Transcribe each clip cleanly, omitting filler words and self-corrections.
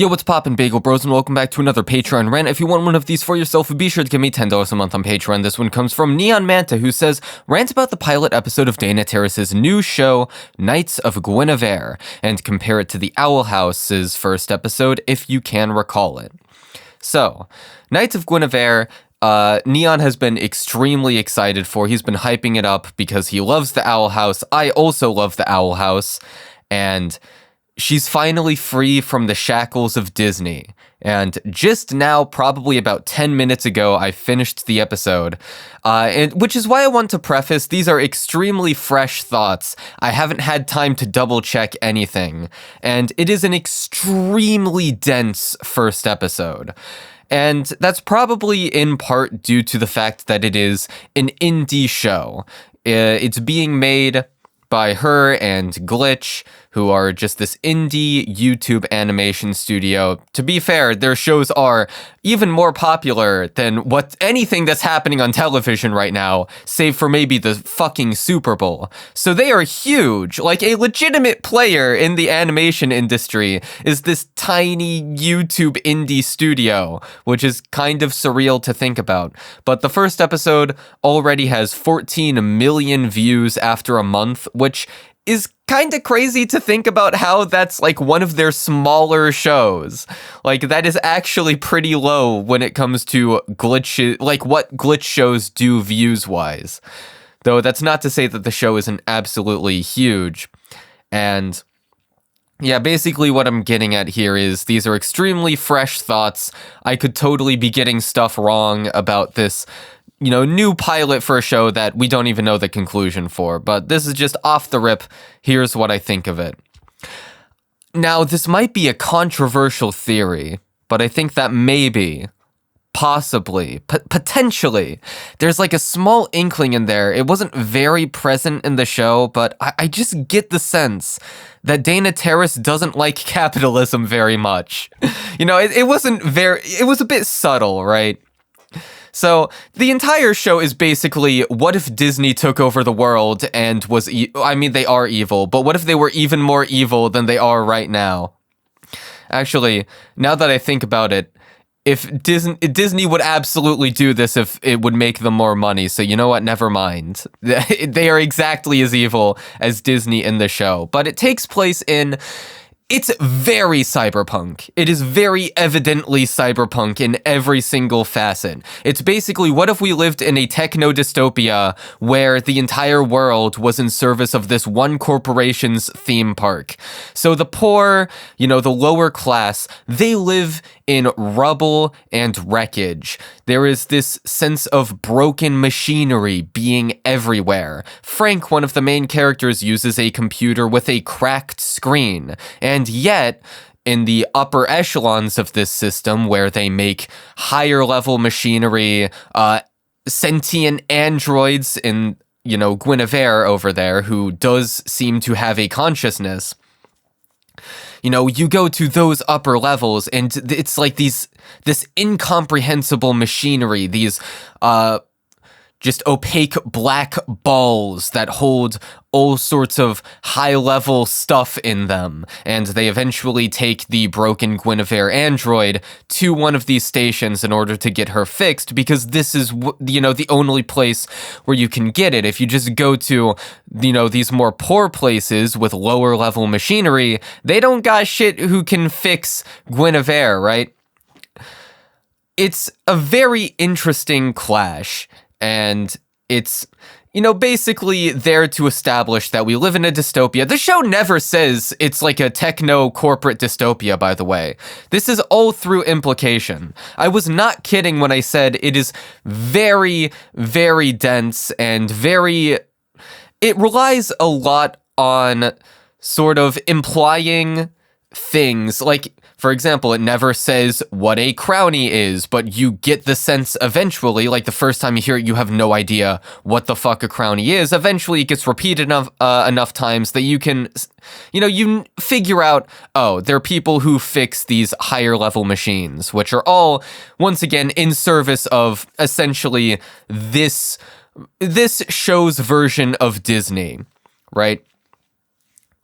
Yo, what's poppin', Bagel Bros, and welcome back to another Patreon rant. If you want one of these for yourself, be sure to give me $10 a month on Patreon. This one comes from Neon Manta, who says, rant about the pilot episode of Dana Terrace's new show, Knights of Guinevere, and compare it to the Owl House's first episode, if you can recall it. So, Knights of Guinevere, Neon has been extremely excited for. He's been hyping it up because he loves the Owl House. I also love the Owl House, and she's finally free from the shackles of Disney. And just now, probably about 10 minutes ago, I finished the episode. Which is why I want to preface, these are extremely fresh thoughts. I haven't had time to double check anything. And it is an extremely dense first episode. And that's probably in part due to the fact that it is an indie show. It's being made by her and Glitch, who are just this indie YouTube animation studio. To be fair, their shows are even more popular than anything that's happening on television right now, save for maybe the fucking Super Bowl. So they are huge. Like, a legitimate player in the animation industry is this tiny YouTube indie studio, which is kind of surreal to think about. But the first episode already has 14 million views after a month, which is kind of crazy to think about how that's like one of their smaller shows. Like, that is actually pretty low when it comes to glitch, like what glitch shows do views wise. Though that's not to say that the show isn't absolutely huge. And yeah, basically what I'm getting at here is these are extremely fresh thoughts. I could totally be getting stuff wrong about this, new pilot for a show that we don't even know the conclusion for, but this is just off the rip. Here's what I think of it. Now, this might be a controversial theory, but I think that maybe, possibly, potentially, there's like a small inkling in there. It wasn't very present in the show, but I just get the sense that Dana Terrace doesn't like capitalism very much. It was a bit subtle, right? So, the entire show is basically, what if Disney took over the world and was, they are evil, but what if they were even more evil than they are right now? Actually, now that I think about it, if Disney would absolutely do this if it would make them more money, so you know what, never mind. They are exactly as evil as Disney in the show, but it takes place It's very cyberpunk. It is very evidently cyberpunk in every single facet. It's basically, what if we lived in a techno dystopia where the entire world was in service of this one corporation's theme park? So the poor, the lower class, they live in rubble and wreckage. There is this sense of broken machinery being everywhere. Frank, one of the main characters, uses a computer with a cracked screen. And yet, in the upper echelons of this system, where they make higher level machinery, sentient androids in, Guinevere over there, who does seem to have a consciousness, you go to those upper levels and it's like this incomprehensible machinery, these just opaque black balls that hold all sorts of high-level stuff in them. And they eventually take the broken Guinevere android to one of these stations in order to get her fixed, because this is, the only place where you can get it. If you just go to, these more poor places with lower-level machinery, they don't got shit who can fix Guinevere, right? It's a very interesting clash. And it's, basically there to establish that we live in a dystopia. The show never says it's like a techno-corporate dystopia, by the way. This is all through implication. I was not kidding when I said it is very, very dense and it relies a lot on sort of implying things. Like, for example, it never says what a crownie is, but you get the sense eventually, like the first time you hear it, you have no idea what the fuck a crownie is. Eventually, it gets repeated enough times that you can, you figure out, oh, there are people who fix these higher level machines, which are all, once again, in service of essentially this show's version of Disney, right?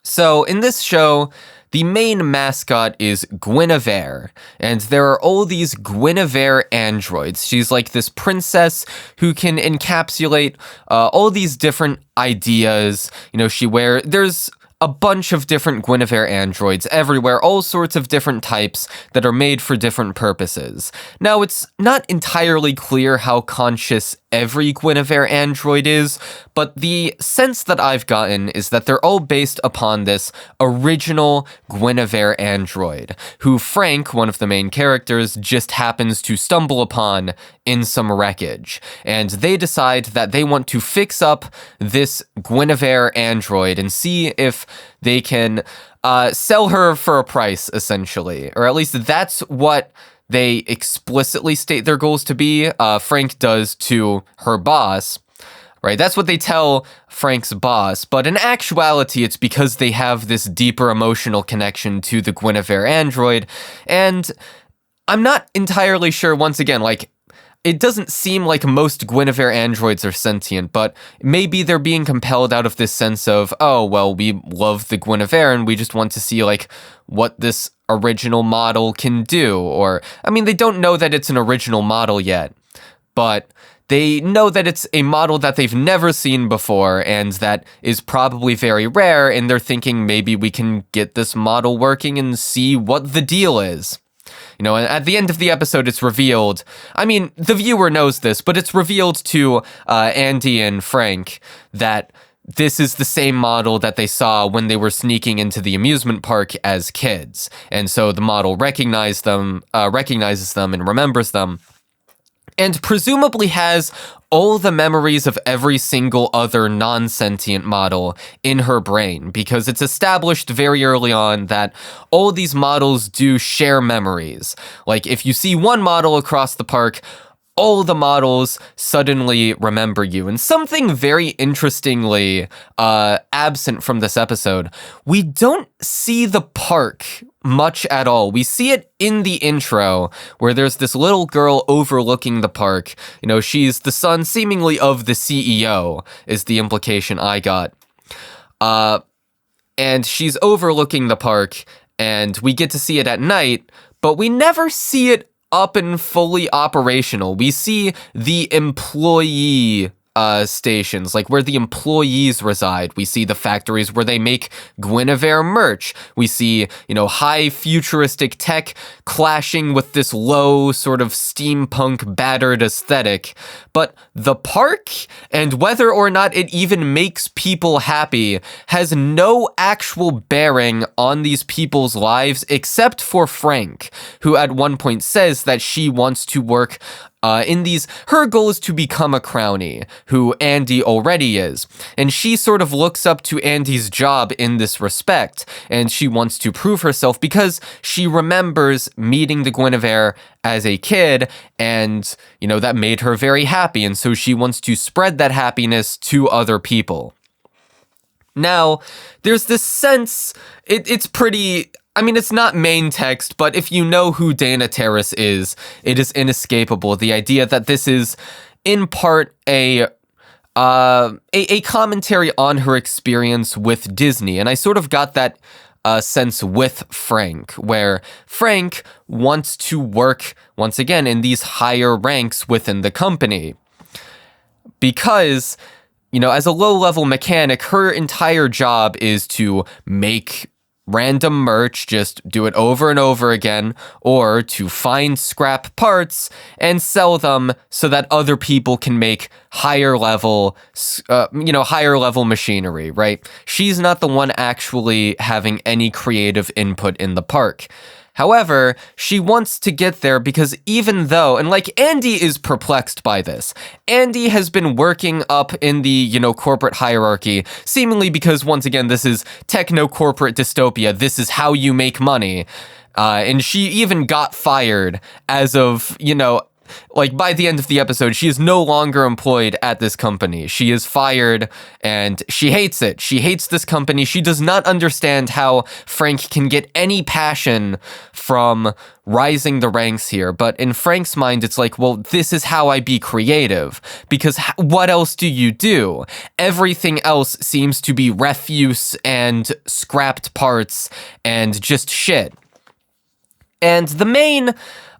So in this show, the main mascot is Guinevere, and there are all these Guinevere androids. She's like this princess who can encapsulate all these different ideas. There's a bunch of different Guinevere androids everywhere, all sorts of different types that are made for different purposes. Now, it's not entirely clear how conscious every Guinevere android is, but the sense that I've gotten is that they're all based upon this original Guinevere android, who Frank, one of the main characters, just happens to stumble upon in some wreckage. And they decide that they want to fix up this Guinevere android and see if they can sell her for a price, essentially. Or at least that's what they explicitly state their goals to be. Frank does to her boss, right? That's what they tell Frank's boss. But in actuality, it's because they have this deeper emotional connection to the Guinevere android. And I'm not entirely sure, once again, it doesn't seem like most Guinevere androids are sentient, but maybe they're being compelled out of this sense of, oh, well, we love the Guinevere and we just want to see, what this original model can do. Or, they don't know that it's an original model yet, but they know that it's a model that they've never seen before and that is probably very rare, and they're thinking maybe we can get this model working and see what the deal is. And at the end of the episode, it's revealed, the viewer knows this, but it's revealed to Andy and Frank that this is the same model that they saw when they were sneaking into the amusement park as kids. And so the model recognizes them and remembers them, and presumably has all the memories of every single other non-sentient model in her brain, because it's established very early on that all these models do share memories. If you see one model across the park, all the models suddenly remember you. And something very interestingly absent from this episode, we don't see the park much at all. We see it in the intro, where there's this little girl overlooking the park. She's the son seemingly of the CEO, is the implication I got. And she's overlooking the park, and we get to see it at night, but we never see it up and fully operational. We see the employee stations, where the employees reside. We see the factories where they make Guinevere merch. We see, high futuristic tech clashing with this low sort of steampunk battered aesthetic. But the park, and whether or not it even makes people happy, has no actual bearing on these people's lives except for Frank, who at one point says that she wants to work her goal is to become a crownie, who Andy already is. And she sort of looks up to Andy's job in this respect, and she wants to prove herself because she remembers meeting the Guinevere as a kid, and, that made her very happy, and so she wants to spread that happiness to other people. Now, there's this sense, it's pretty... it's not main text, but if you know who Dana Terrace is, it is inescapable. The idea that this is, in part, a commentary on her experience with Disney. And I sort of got that sense with Frank, where Frank wants to work, once again, in these higher ranks within the company. Because, as a low-level mechanic, her entire job is to make random merch, just do it over and over again, or to find scrap parts and sell them so that other people can make higher level machinery, right? She's not the one actually having any creative input in the park. However, she wants to get there because even though, and Andy is perplexed by this. Andy has been working up in the, corporate hierarchy, seemingly because, once again, this is techno-corporate dystopia. This is how you make money. And she even got fired as of, like by the end of the episode, she is no longer employed at this company. She is fired and she hates it. She hates this company. She does not understand how Frank can get any passion from rising the ranks here. But in Frank's mind, it's like, well, this is how I be creative, because what else do you do? Everything else seems to be refuse and scrapped parts and just shit. And the main,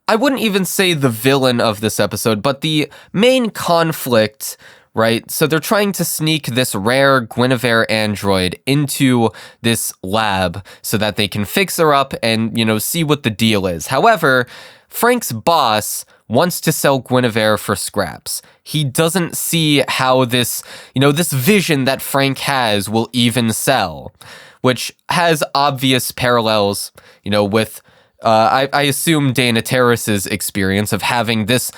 I wouldn't even say the villain of this episode, but the main conflict, right? So they're trying to sneak this rare Guinevere android into this lab so that they can fix her up and, see what the deal is. However, Frank's boss wants to sell Guinevere for scraps. He doesn't see how this vision that Frank has will even sell, which has obvious parallels, with I assume Dana Terrace's experience of having this,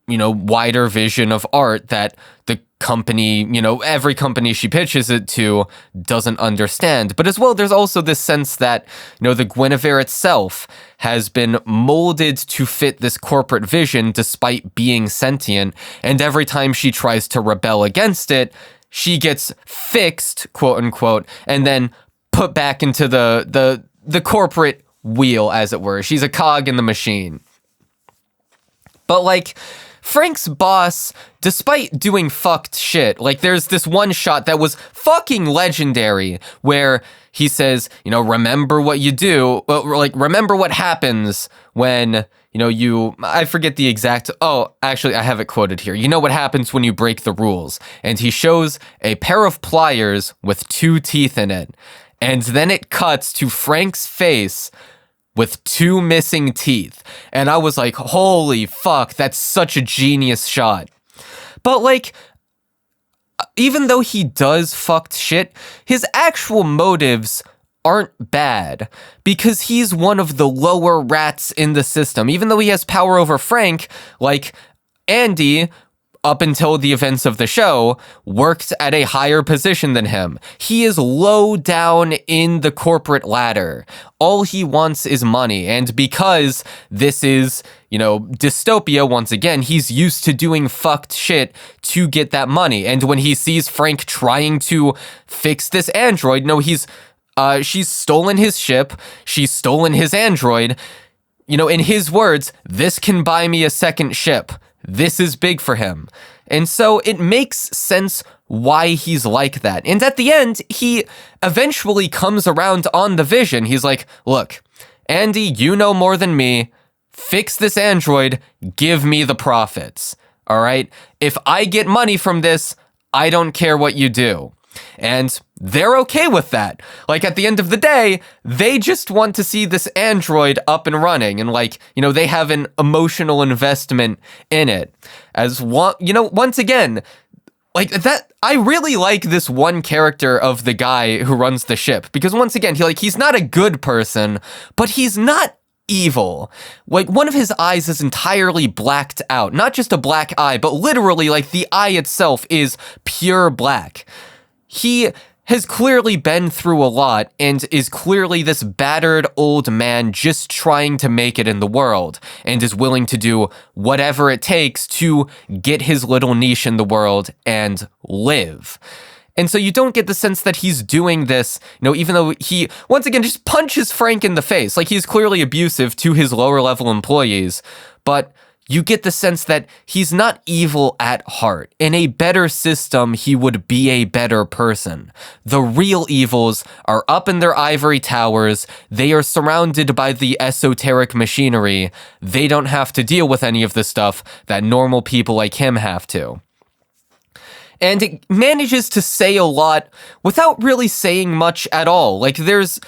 wider vision of art that the company, every company she pitches it to doesn't understand. But as well, there's also this sense that, the Guinevere itself has been molded to fit this corporate vision despite being sentient. And every time she tries to rebel against it, she gets fixed, quote unquote, and then put back into the corporate wheel, as it were. She's a cog in the machine. But Frank's boss, despite doing fucked shit, there's this one shot that was fucking legendary where he says, remember what you do, remember what happens when, I forget the exact, actually I have it quoted here. You know what happens when you break the rules. And he shows a pair of pliers with 2 teeth in it. And then it cuts to Frank's face with 2 missing teeth. And I was like, holy fuck, that's such a genius shot. But even though he does fucked shit, his actual motives aren't bad, because he's one of the lower rats in the system. Even though he has power over Frank, Andy, up until the events of the show, worked at a higher position than him. He is low down in the corporate ladder. All he wants is money. And because this is, dystopia, once again, he's used to doing fucked shit to get that money. And when he sees Frank trying to fix this android, she's stolen his ship, she's stolen his android. In his words, this can buy me a second ship. This is big for him. And so it makes sense why he's like that. And at the end, he eventually comes around on the vision. He's like, look, Andy, you know more than me. Fix this android. Give me the profits. All right? If I get money from this, I don't care what you do. And they're okay with that. At the end of the day, they just want to see this android up and running. And they have an emotional investment in it. Once again, that, I really like this one character of the guy who runs the ship. Because once again, he's not a good person, but he's not evil. One of his eyes is entirely blacked out. Not just a black eye, but literally, the eye itself is pure black. He has clearly been through a lot and is clearly this battered old man just trying to make it in the world, and is willing to do whatever it takes to get his little niche in the world and live. And so you don't get the sense that he's doing this, even though he, once again, just punches Frank in the face. He's clearly abusive to his lower level employees, but you get the sense that he's not evil at heart. In a better system, he would be a better person. The real evils are up in their ivory towers. They are surrounded by the esoteric machinery. They don't have to deal with any of the stuff that normal people like him have to. And it manages to say a lot without really saying much at all. There's,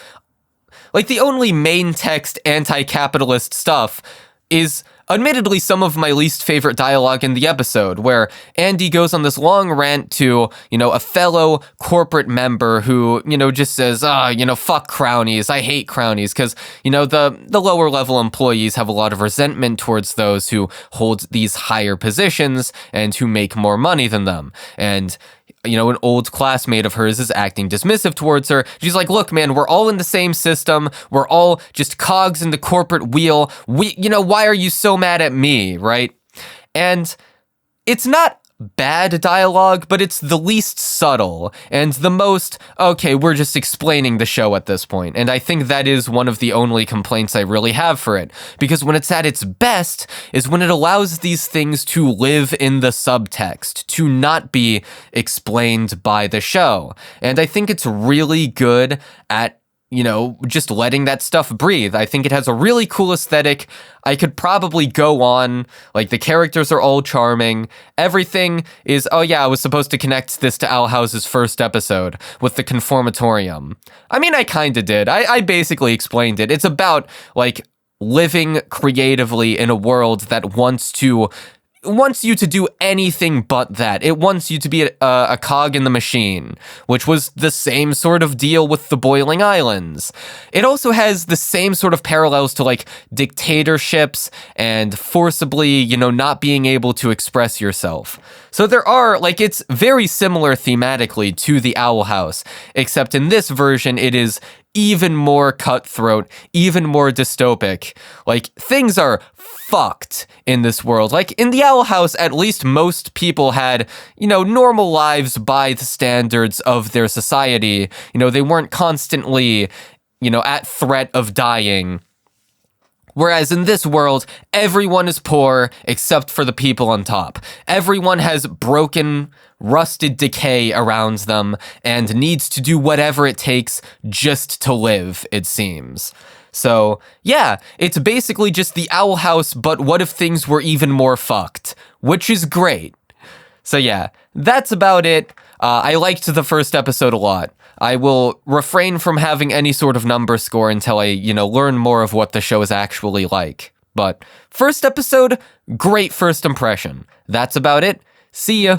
the only main text anti-capitalist stuff is admittedly some of my least favorite dialogue in the episode, where Andy goes on this long rant to, a fellow corporate member who, just says, fuck crownies, I hate crownies, because, the lower level employees have a lot of resentment towards those who hold these higher positions and who make more money than them. And an old classmate of hers is acting dismissive towards her. She's like, look, man, we're all in the same system. We're all just cogs in the corporate wheel. Why are you so mad at me, right? And it's not bad dialogue, but it's the least subtle and the most, okay, we're just explaining the show at this point. And I think that is one of the only complaints I really have for it, because when it's at its best is when it allows these things to live in the subtext, to not be explained by the show. And I think it's really good at just letting that stuff breathe. I think it has a really cool aesthetic. I could probably go on. Like, the characters are all charming. Everything is, oh yeah, I was supposed to connect this to Owl House's first episode with the Conformatorium. I mean, I kind of did. I basically explained it. It's about, like, living creatively in a world that wants you to do anything but that. It wants you to be a cog in the machine, which was the same sort of deal with the Boiling Islands. It also has the same sort of parallels to, like, dictatorships and forcibly, not being able to express yourself. So there are, like, it's very similar thematically to the Owl House, except in this version, it is even more cutthroat, even more dystopic. Like, things are fucked in this world. Like, in the Owl House, at least most people had, normal lives by the standards of their society. They weren't constantly, at threat of dying. Whereas in this world, everyone is poor except for the people on top. Everyone has broken, rusted decay around them and needs to do whatever it takes just to live, it seems. So, yeah, it's basically just the Owl House, but what if things were even more fucked? Which is great. So yeah, that's about it. I liked the first episode a lot. I will refrain from having any sort of number score until I, learn more of what the show is actually like. But first episode, great first impression. That's about it. See ya.